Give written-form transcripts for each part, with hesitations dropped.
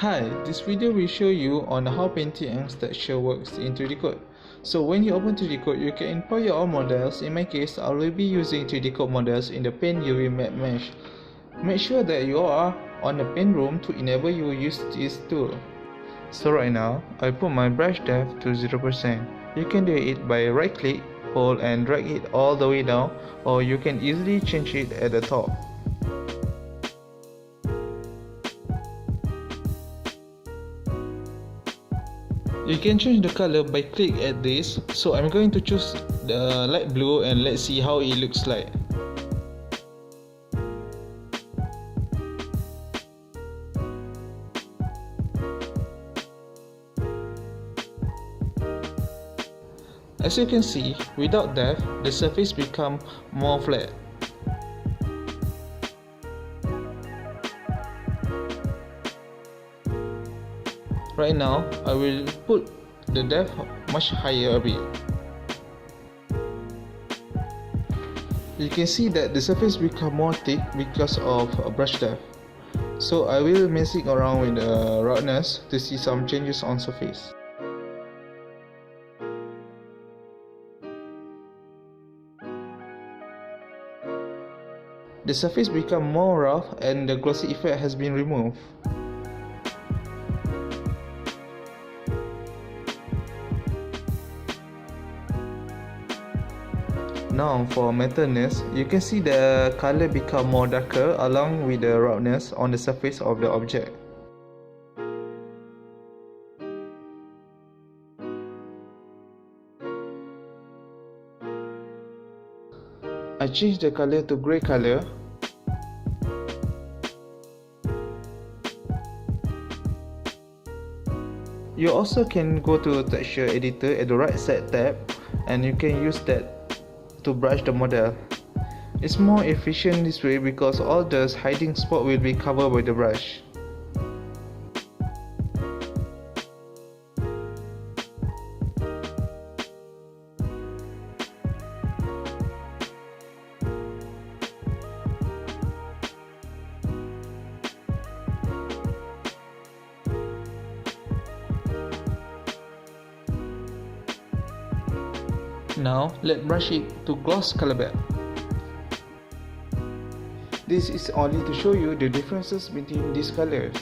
Hi, this video will show you on how painting and texture works in 3D Code. So when you open 3D Code, you can import your own models. In my case, I will be using 3D Code models in the Paint UV Matte Mesh. Make sure that you are on the paint room to enable you use this tool. So right now, I put my brush depth to 0%. You can do it by right click, hold and drag it all the way down, or you can easily change it at the top. You can change the color by click at this, so I'm going to choose the light blue and let's see how it looks like. As you can see, without depth, the surface becomes more flat. Right now, I will put the depth much higher a bit. You can see that the surface become more thick because of brush depth. So I will messing around with the roughness to see some changes on surface. The surface become more rough and the glossy effect has been removed. Now for matterness, you can see the color become more darker along with the roughness on the surface of the object. I changed the color to grey color. You also can go to texture editor at the right side tab and you can use that to brush the model. It's more efficient this way because all the hiding spot will be covered by the brush. Now let's brush it to gloss color bed. This is only to show you the differences between these colors.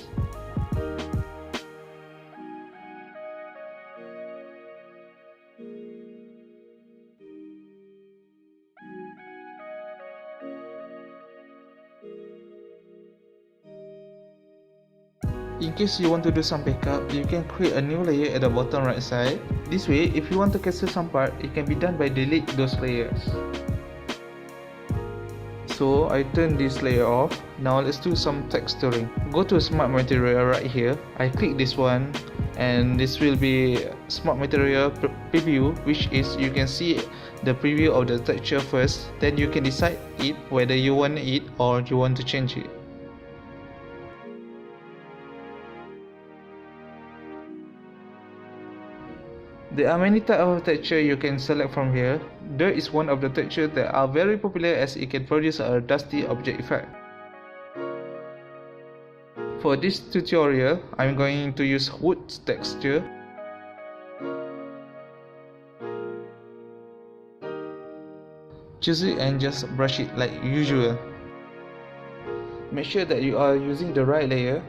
In case you want to do some backup, you can create a new layer at the bottom right side. This way, if you want to cancel some part, it can be done by delete those layers. So I turn this layer off. Now let's do some texturing. Go to smart material right here. I click this one and this will be smart material preview, which is you can see the preview of the texture first, then you can decide it whether you want it or you want to change it. There are many types of texture you can select from here. Dirt is one of the textures that are very popular as it can produce a dusty object effect. For this tutorial, I'm going to use wood texture. Choose it and just brush it like usual. Make sure that you are using the right layer.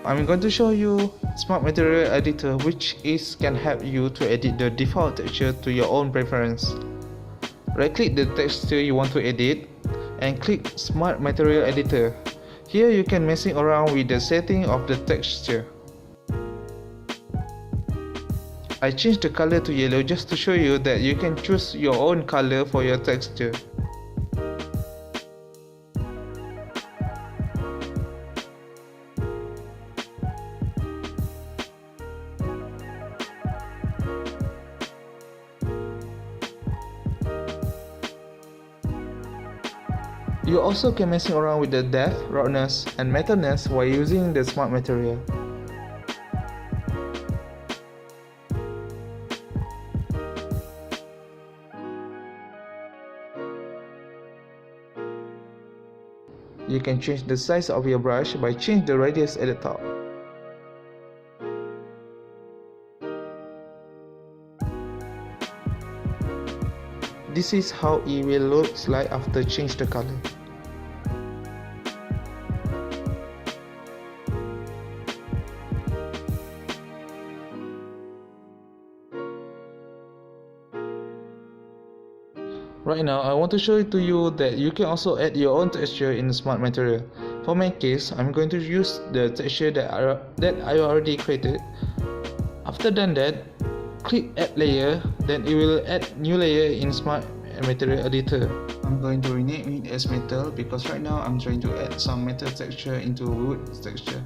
I'm going to show you Smart Material Editor, which can help you to edit the default texture to your own preference. Right click the texture you want to edit and click Smart Material Editor. Here you can messing around with the setting of the texture. I changed the color to yellow just to show you that you can choose your own color for your texture. You also can messing around with the depth, roughness and matterness while using the smart material. You can change the size of your brush by changing the radius at the top. This is how it will look like after change the color. Right now, I want to show it to you that you can also add your own texture in Smart Material. For my case, I'm going to use the texture that I already created. After done that, click Add Layer, then it will add new layer in Smart Material Editor. I'm going to rename it as Metal because right now I'm trying to add some metal texture into wood texture.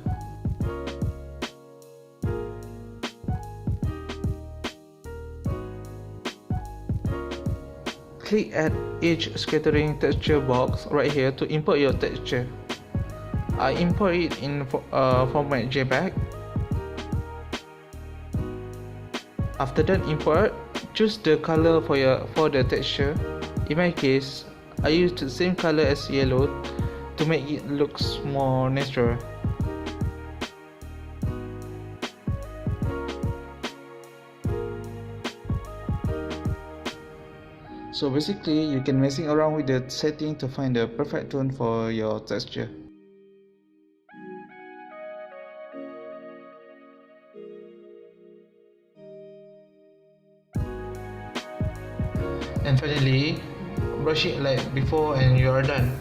Click Add Edge Scattering Texture box right here to import your texture. I import it in format JPEG. After that import, choose the color for the texture. In my case, I used the same color as yellow to make it look more natural. So basically, you can messing around with the setting to find the perfect tone for your texture. And finally, brush it like before and you are done.